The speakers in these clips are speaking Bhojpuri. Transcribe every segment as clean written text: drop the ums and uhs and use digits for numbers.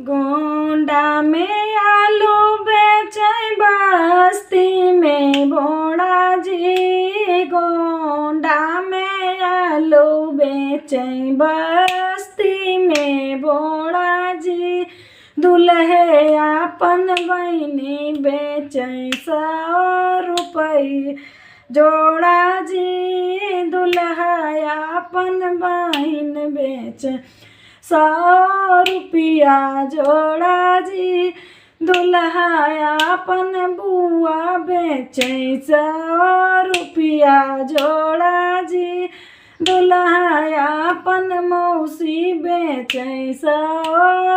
गोंडा में आलू बेचे बस्ती में बोड़ा जी। गोंडा में आलू बेचे बस्ती में बोड़ा जी। दुल्हे आपन बहिनी बेचे 100 रुपये जोड़ा जी। दुल्हा आपन बहिन बेचे 100 रुपया जोड़ा जी। दुल्हा आपन बुआ बेचे 100 रुपया जोड़ा जी। दुल्हा आपन मौसी बेचे 100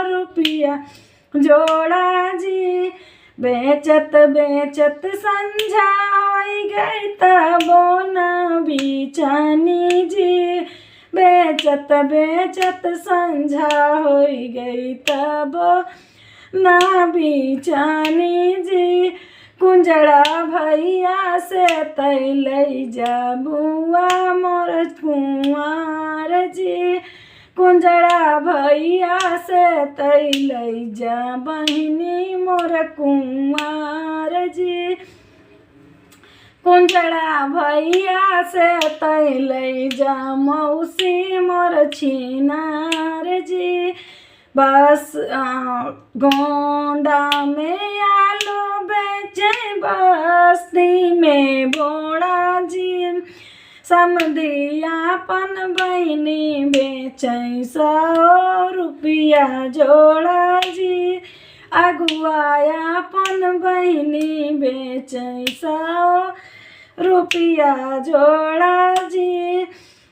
रुपया जोड़ा जी। बेचत बेचत संझा होई गई तबो न बिचानी जी। बेचत बेचत संझा होई गई तबो न बिचानी जी। कुंजड़ा भैया से तैलई जा बुआ मोर कुंवार जी। कुंजड़ा भैया से तैलई जा बहिनी मोर कुंवार जी। कुंजड़ा भैया से तैलई जा मौसी मोर छिनार जी। बस गोंडा में आलू बेचे बस्ती में बोड़ा जी। समधियापन बहिनी बेचे 100 रुपया जोड़ा जी। अगुआयापन बहिनी बेचे 100 रुपया जोड़ा जी।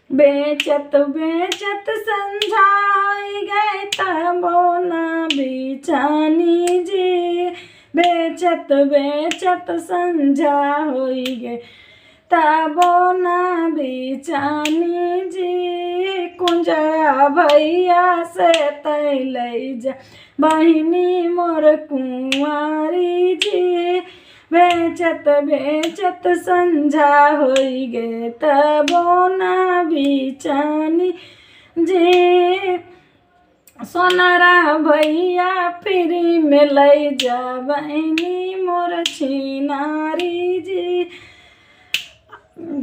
बेचत बेचत संझा होई गई तबो न बिचानी जी। बेचत बेचत संझा होई गई तबो न बिचानी जी। कुंजड़ा भैया से तैलई जा बहिनी मोर कुंवारी जी। बेचत बेचत संझा होई गे तबो न बिचानी जी। सोनरा भैया फ्री में लई जा बहिनी मोर छिनारी जी।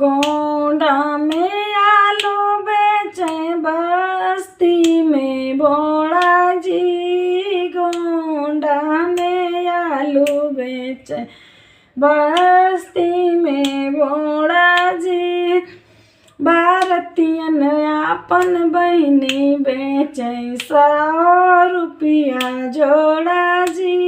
गोंडा में आलू बेचे बस्ती में बोड़ा जी। गोंडा में आलू बेचे बस्ती में बोड़ा जी। भारतीयन आपन बहिनी बेचे 100 रुपया जोड़ा जी।